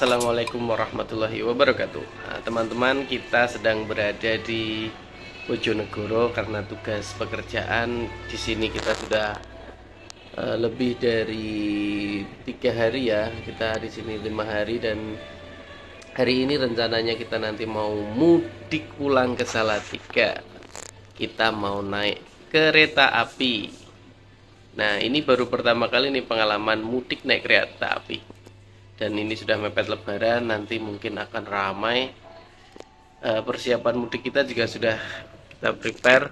Assalamualaikum warahmatullahi wabarakatuh. Nah, teman-teman, kita sedang berada di Bojonegoro karena tugas pekerjaan. Di sini kita sudah lebih dari 3 hari ya. Kita di sini 5 hari dan hari ini rencananya kita nanti mau mudik pulang ke Salatiga. Kita mau naik kereta api. Nah, ini baru pertama kali nih pengalaman mudik naik kereta api. Dan ini sudah mepet lebaran, nanti mungkin akan ramai. Persiapan mudik kita juga sudah kita prepare.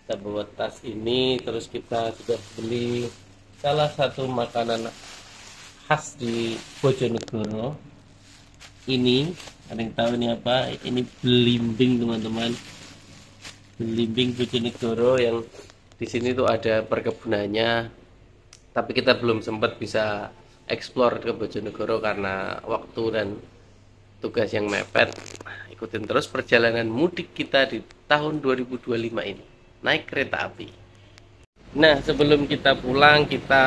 Kita bawa tas ini, terus kita sudah beli salah satu makanan khas di Bojonegoro. Ini, ada yang tahu ini apa? Ini belimbing, teman-teman. Belimbing Bojonegoro yang di sini tuh ada perkebunannya. Tapi kita belum sempat bisa explore ke Bojonegoro karena waktu dan tugas yang mepet. Ikutin terus perjalanan mudik kita di tahun 2025 ini, naik kereta api. Nah, sebelum kita pulang, kita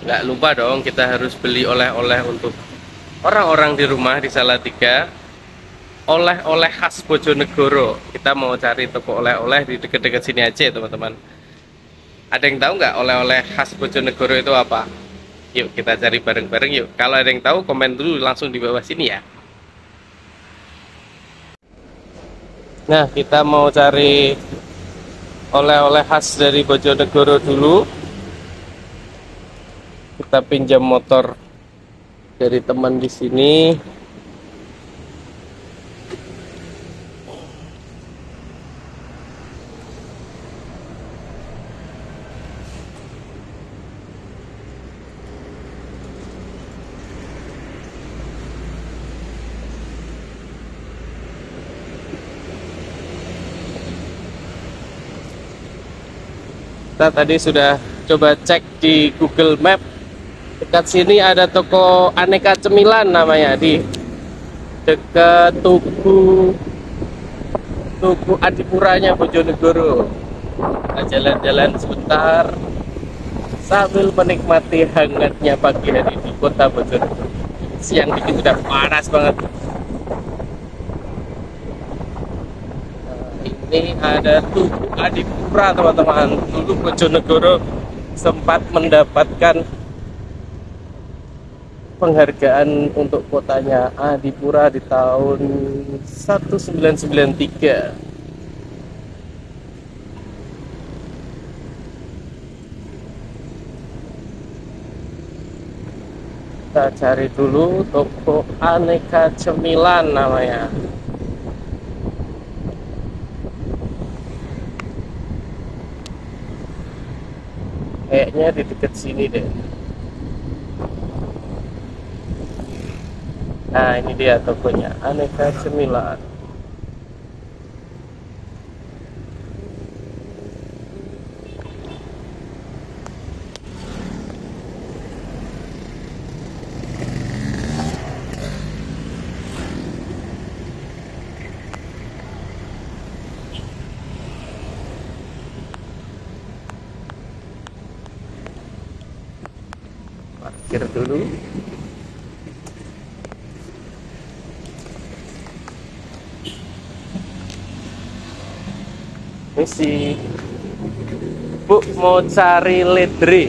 nggak lupa dong, kita harus beli oleh-oleh untuk orang-orang di rumah di Salatiga. Oleh-oleh khas Bojonegoro. Kita mau cari toko oleh-oleh di dekat-dekat sini aja, teman-teman. Ada yang tahu nggak oleh-oleh khas Bojonegoro itu apa? Yuk kita cari bareng-bareng yuk. Kalau ada yang tahu, komen dulu langsung di bawah sini ya. Nah, kita mau cari oleh-oleh khas dari Bojonegoro dulu. Kita pinjam motor dari teman di sini. Kita tadi sudah coba cek di Google Map. Dekat sini ada toko aneka cemilan namanya, di dekat Tugu Adipuranya Bojonegoro. Kita jalan-jalan sebentar sambil menikmati hangatnya pagi hari di kota Bojonegoro. Siang ini sudah panas banget. Ini ada Tugu Adipura, teman-teman. Dulu Bojonegoro sempat mendapatkan penghargaan untuk kotanya Adipura di tahun 1993. Kita cari dulu toko aneka cemilan namanya. Kayaknya di dekat sini deh. Nah, ini dia tokonya, aneka cemilan. Parkir dulu. Misi Bu mau cari ledre.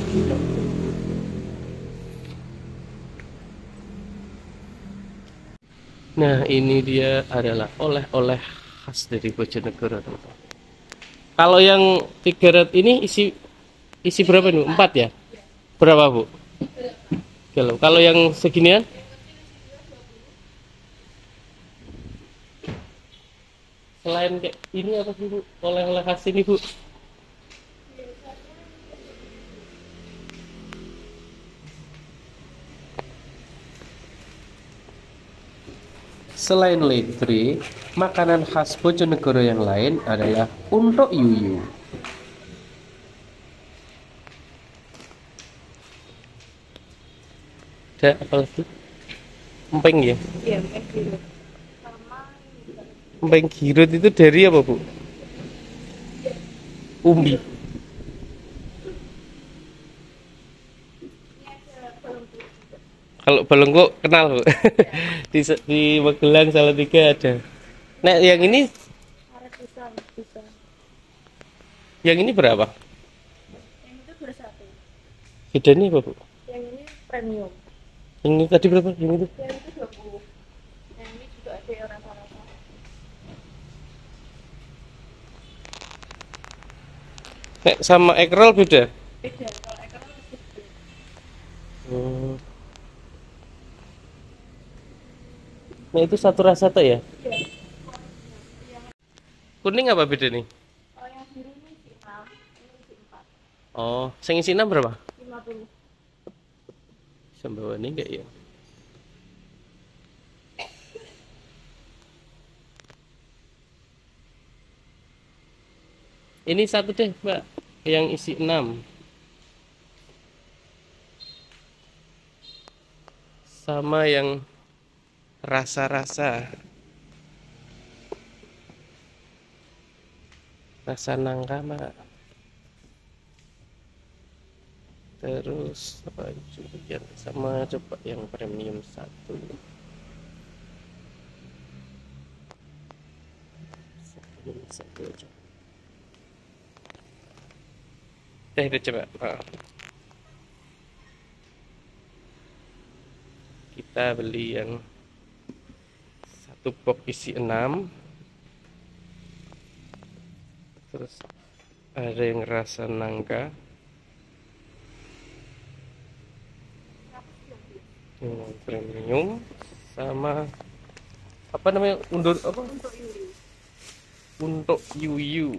Nah, ini dia adalah oleh-oleh khas dari Bojonegoro, teman-teman. Kalau yang 300 ini isi berapa nih? 4 ya? Berapa, Bu? Kalau yang seginian? Selain kayak ini apa sih, Bu? Oleh-oleh khas ini, Bu? Selain ledre, makanan khas Bojonegoro yang lain adalah untok yuyu. Ada apa lagi? Empeng ya? Iya, empeng girut. Empeng girut itu dari apa, Bu? Umbi. Kalau Balongko kenal Bu. Di Magelang Salatiga ada. Nah, yang ini yang ini berapa? Yang itu 21. Bedanya apa Bu? Yang ini premium. Yang ini tadi berapa? Yang itu? Yang itu 20. Yang ini juga ada yang rasa-rasa. Nek sama egg roll beda? Beda, kalau ekor lebih gede. Nah itu satu rasa tak ya? Iya. Kuning apa beda nih? Kalau yang biru ini isi 6, ini isi 4. Oh, yang isi 6 berapa? 50. Bisa bawa nih enggak ya? Ini satu deh Mbak, yang isi 6. Sama yang rasa-rasa. Rasa nangka Mbak. Terus apa juga sama, coba yang premium satu. Satu aja. Itu coba. Kita beli yang satu box isi 6. Terus ada yang rasa nangka. Yang premium sama apa namanya? Undur apa? Untuk Yuli. Untuk Yuyu.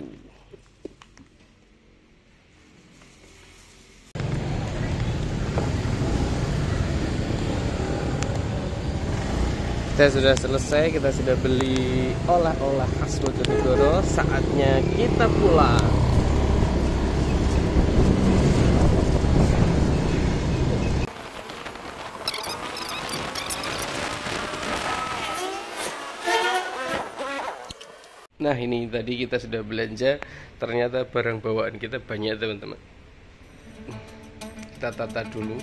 Kita sudah selesai, kita sudah beli olah-olah khas Bojonegoro. Saatnya kita pulang. Nah ini tadi kita sudah belanja, ternyata barang bawaan kita banyak teman-teman. Kita tata dulu.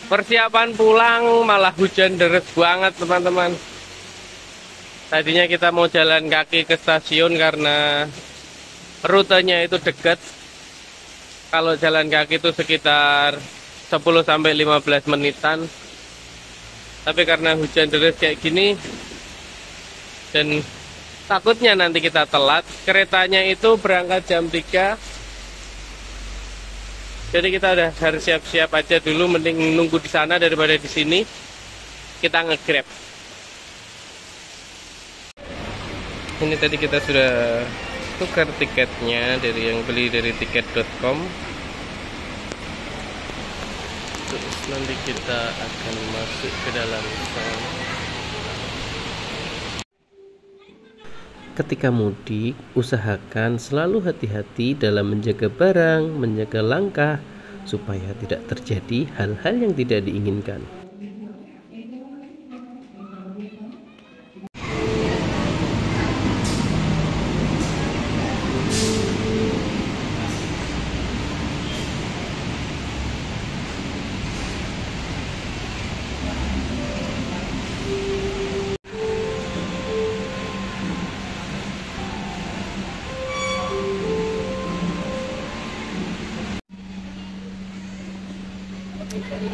Persiapan pulang malah hujan deras banget teman-teman. Tadinya kita mau jalan kaki ke stasiun karena rutenya itu dekat. Kalau jalan kaki itu sekitar 10-15 menitan. Tapi karena hujan deras kayak gini dan takutnya nanti kita telat, keretanya itu berangkat jam 3. Jadi kita udah harus siap-siap aja dulu, mending nunggu di sana daripada di sini. Kita nge-grab. Ini tadi kita sudah tukar tiketnya dari yang beli dari tiket.com. Terus nanti kita akan masuk ke dalam sana. Ketika mudik, usahakan selalu hati-hati dalam menjaga barang, menjaga langkah, supaya tidak terjadi hal-hal yang tidak diinginkan.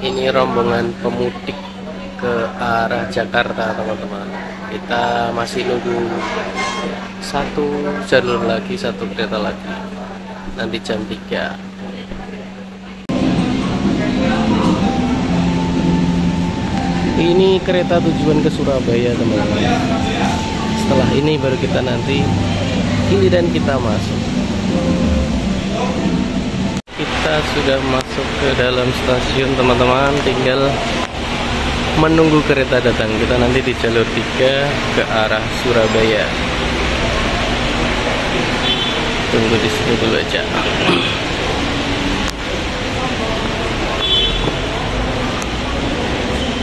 Ini rombongan pemudik ke arah Jakarta teman-teman. Kita masih nunggu satu jalur lagi, satu kereta lagi. Nanti jam 3. Ini kereta tujuan ke Surabaya teman-teman. Setelah ini baru kita nanti giliran kita masuk. Kita sudah masuk ke dalam stasiun teman-teman, tinggal menunggu kereta datang. Kita nanti di jalur 3 ke arah Surabaya. Tunggu di sini dulu aja.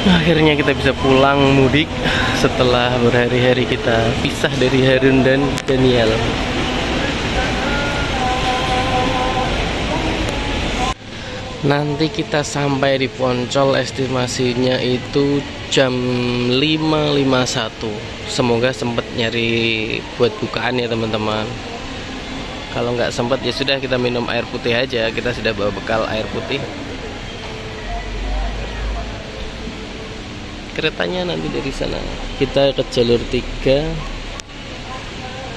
Akhirnya kita bisa pulang mudik setelah berhari-hari kita pisah dari Harun dan Daniel. Nanti kita sampai di Poncol, estimasinya itu jam 5.51. Semoga sempat nyari buat bukaan ya teman-teman. Kalau nggak sempat ya sudah, kita minum air putih aja. Kita sudah bawa bekal air putih. Keretanya nanti dari sana. Kita ke jalur 3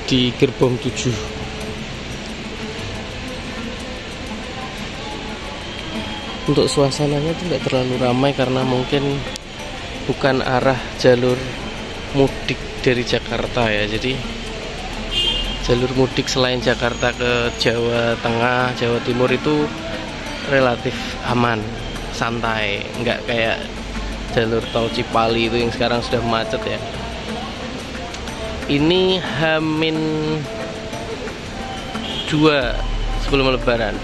di gerbong 7. Untuk suasananya tuh nggak terlalu ramai karena mungkin bukan arah jalur mudik dari Jakarta ya. Jadi jalur mudik selain Jakarta ke Jawa Tengah, Jawa Timur itu relatif aman, santai, nggak kayak jalur tol Cipali itu yang sekarang sudah macet ya. Ini H-2 sebelum Lebaran.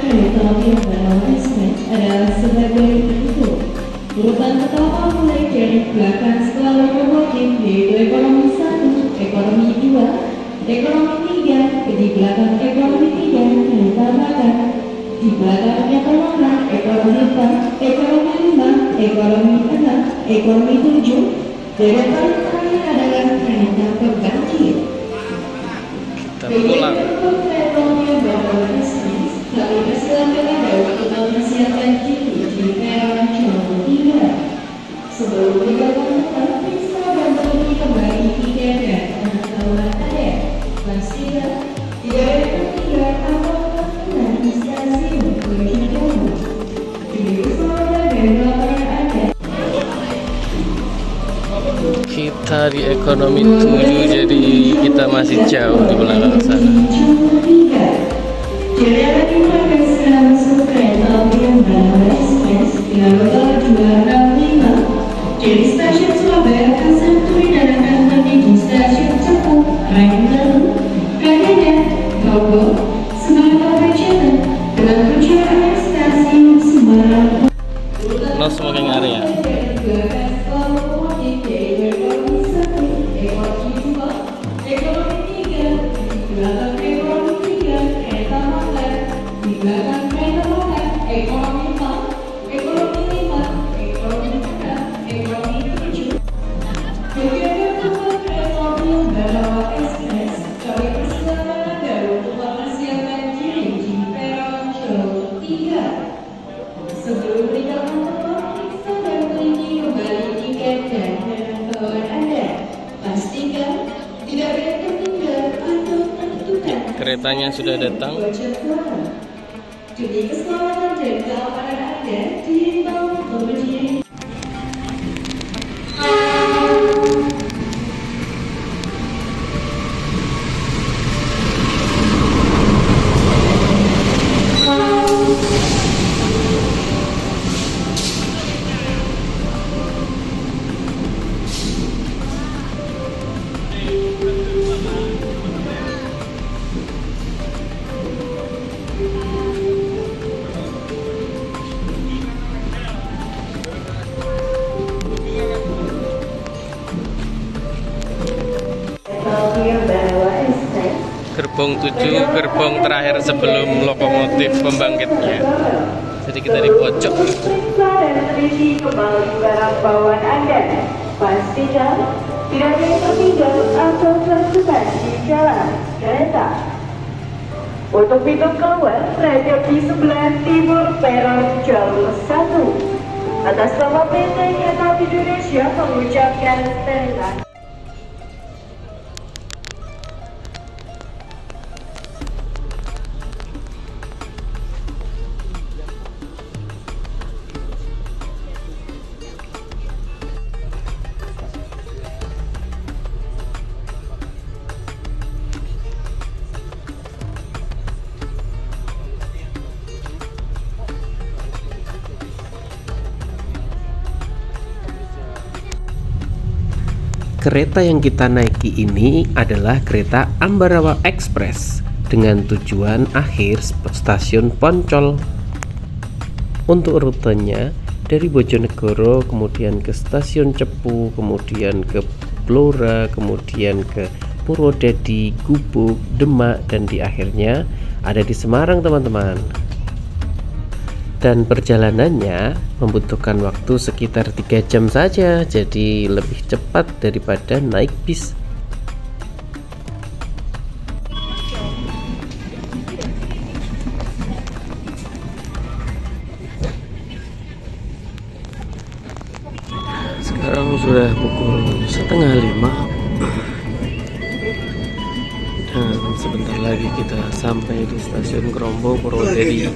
Kereta api Banawa Express adalah sebagai berikut. Urutan pertama mulai dari belakang skala lokomotif, yaitu ekonomi 1, ekonomi 2, ekonomi 3, di belakang ekonomi 3, kereta makan. Di belakangnya kolonel ekonomi 4, ekonomi 5, ekonomi 6, ekonomi 7, dan yang paling terakhir adalah kereta pengganti. Kita pulang. Kami persilakan Anda untuk mempersiapkan diri di peron Jawa 3. Sebelum dilakukan periksa dan beli kembali tiket dan pengetahuan Anda. Pastikan tidak ada ketinggalan atau kekurangan di stasiun tujuan kamu. Demi keselamatan dan keamanan Anda. Kita di ekonomi 7, jadi kita masih jauh di belakang sana. Jalan Immanuel masuk kereta api Banawa Express dengan rute 265 dari stasiun Surabaya ke Senturi dan akan berhenti di stasiun Cepu, Ranggaru, Kadena, Bogor, Semarang Rajana dengan tujuan stasiun Semarang. No smoking area. Sebelum meninggalkan tempat, periksa dan teliti kembali tiket dan pengetahuan Anda. Pastikan tidak ada ketinggalan atau tertukar. Keretanya sudah datang. Demi keselamatan dan keamanan Anda, diimbau untuk berdiri. Gerbong 7, gerbong terakhir sebelum lokomotif pembangkitnya. Jadi kita di pojok. Periksa dan teliti kembali barang bawaan Anda. Pastikan tidak ada yang tertinggal atau tertukar di jalan kereta. Untuk pintu keluar berada di sebelah timur peron jalur 1. Atas nama PT Kereta Api Indonesia mengucapkan terima kasih. Kereta yang kita naiki ini adalah kereta Ambarawa Express dengan tujuan akhir stasiun Poncol. Untuk rutenya dari Bojonegoro, kemudian ke stasiun Cepu, kemudian ke Blora, kemudian ke Purwodadi, Gubuk, Demak, dan di akhirnya ada di Semarang, teman-teman. Dan perjalanannya membutuhkan waktu sekitar 3 jam saja, jadi lebih cepat daripada naik bis. Sekarang sudah pukul 4:30 dan sebentar lagi kita sampai di stasiun Krombo Purwodadi.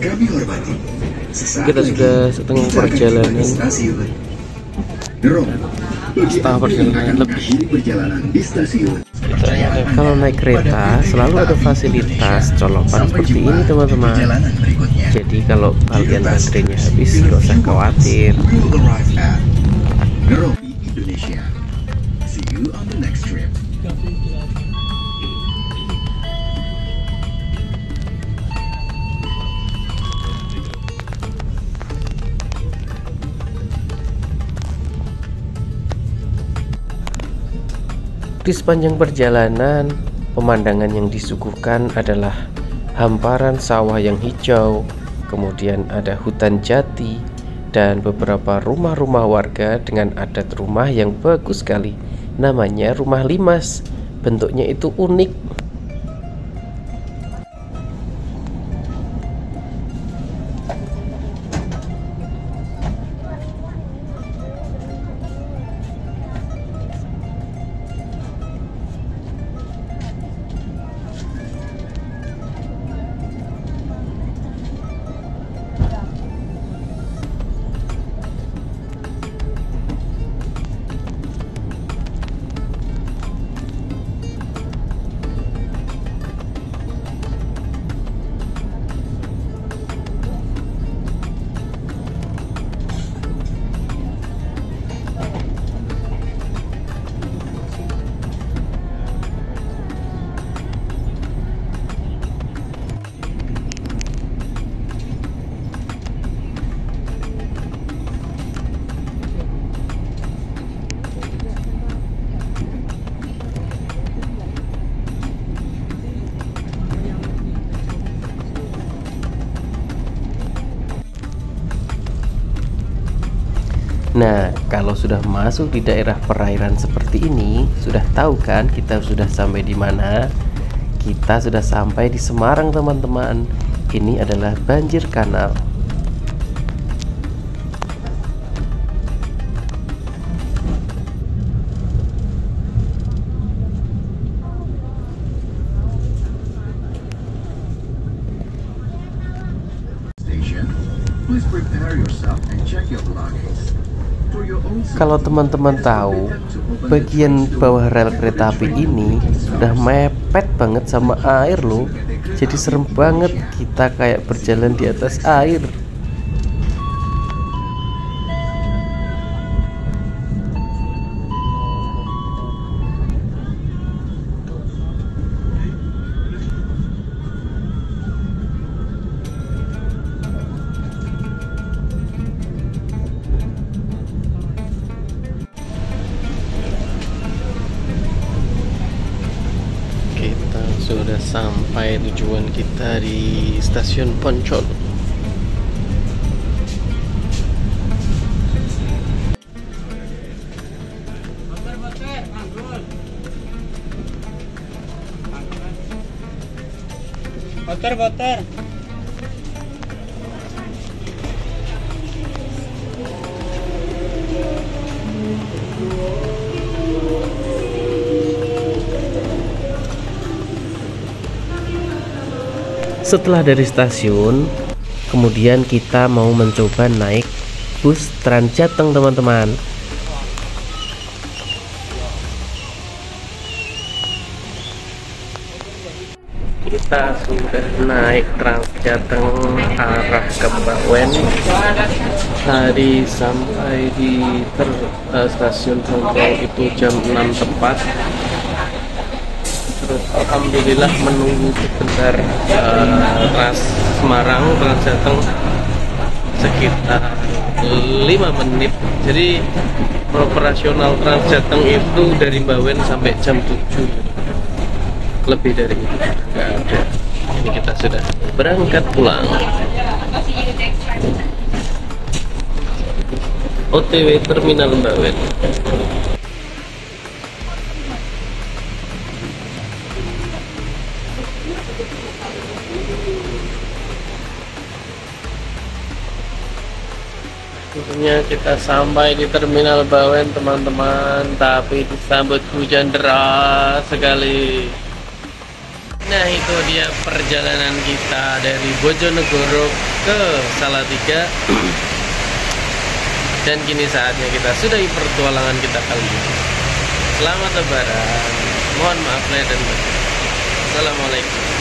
Kita sudah setengah perjalanan, setengah perjalanan lebih. Kalau naik kereta selalu ada fasilitas colokan seperti ini, teman-teman. Jadi kalau kalian baterainya habis, gak usah khawatir. Di sepanjang perjalanan, pemandangan yang disuguhkan adalah hamparan sawah yang hijau, kemudian ada hutan jati, dan beberapa rumah-rumah warga dengan adat rumah yang bagus sekali. Namanya rumah limas, bentuknya itu unik. Nah, kalau sudah masuk di daerah perairan seperti ini, sudah tahu kan kita sudah sampai di mana? Kita sudah sampai di Semarang, teman-teman. Ini adalah banjir kanal. Kalau teman-teman tahu, bagian bawah rel kereta api ini sudah mepet banget sama air loh. Jadi serem banget, kita kayak berjalan di atas air. Sudah sampai tujuan kita di stasiun Poncol. Boter. Setelah dari stasiun, kemudian kita mau mencoba naik bus Trans Jateng, teman-teman. kita sudah naik Transjateng arah ke Bawen. Tadi sampai di stasiun Hongkong itu jam 6 tepat. Terus alhamdulillah menunggu sebentar Trans Semarang, Transjateng sekitar 5 menit. Jadi operasional Transjateng itu dari Bawen sampai jam 7. Lebih dari itu nggak ada. Ini kita sudah berangkat pulang. OTW Terminal Bawen. Akhirnya kita sampai di Terminal Bawen, teman-teman, tapi disambut hujan deras sekali. Nah, itu dia perjalanan kita dari Bojonegoro ke Salatiga. Dan kini saatnya kita sudahi pertualangan kita kali ini. Selamat Lebaran. Mohon maaf lahir dan batin. Assalamualaikum.